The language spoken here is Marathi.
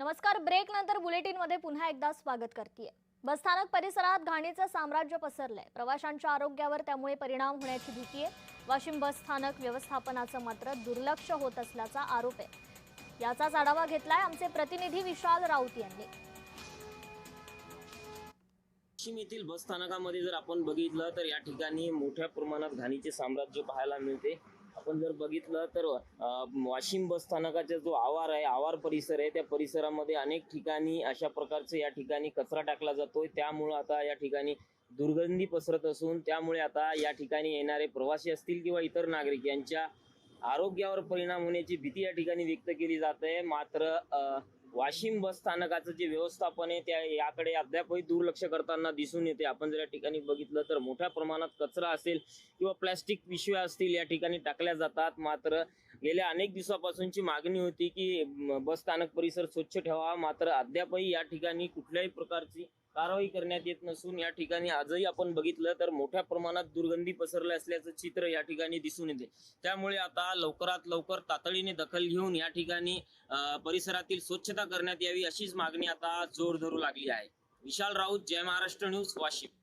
नमस्कार. ब्रेक नंतर बुलेटिन मध्ये पुन्हा एकदा स्वागत करतेय. बसस्थानक परिसरात घाणीचं साम्राज्य पसरलंय. प्रवाशांच्या आरोग्यावर त्यामुळे परिणाम होण्याची भीती आहे. वाशिम बसस्थानक व्यवस्थापनाचं मात्र दुर्लक्ष होत असल्याचा आरोप आहे. याचाच आढावा घेतलाय आमचे प्रतिनिधी विशाल राऊत यांनी. वाशिम येथील बसस्थानकामध्ये जर आपण बघितलं तर या ठिकाणी मोठ्या प्रमाणात घाणीचे साम्राज्य पाहायला मिळते. आपण जर बघितलं तर वाशिम बसस्थानकाचा जो आवार परिसर आहे, त्या परिसरामध्ये अनेक ठिकाणी अशा प्रकारचे या ठिकाणी कचरा टाकला जातोय. त्यामुळे आता या ठिकाणी दुर्गंधी पसरत असून त्यामुळे आता या ठिकाणी येणारे प्रवासी असतील किंवा इतर नागरिक यांच्या आरोग्यावर परिणाम होण्याची भीती या ठिकाणी व्यक्त केली जात आहे. मात्र वाशिम बस स्थानकाचं जे व्यवस्थापन आहे त्या याकडे अद्यापही दुर्लक्ष करताना दिसून येते. आपण जर या ठिकाणी बघितलं तर मोठ्या प्रमाणात कचरा असेल किंवा प्लॅस्टिक पिशव्या असतील या ठिकाणी टाकल्या जातात. मात्र गेल्या अनेक दिवसापासूनची मागणी होती की बस स्थानक परिसर स्वच्छ ठेवावा, मात्र अद्यापही या ठिकाणी कुठल्याही प्रकारची कारवाई करण्यात येत नसून या ठिकाणी आजही आपण बघितलं तर मोठ्या प्रमाणात दुर्गंधी पसरली असल्याचं चित्र या ठिकाणी दिसून येते. त्यामुळे आता लवकरात लवकर तातडीने दखल घेऊन या ठिकाणी परिसरातील स्वच्छता करण्यात यावी अशीच मागणी आता जोर धरू लागली आहे. विशाल राऊत, जय महाराष्ट्र न्यूज, वाशिम.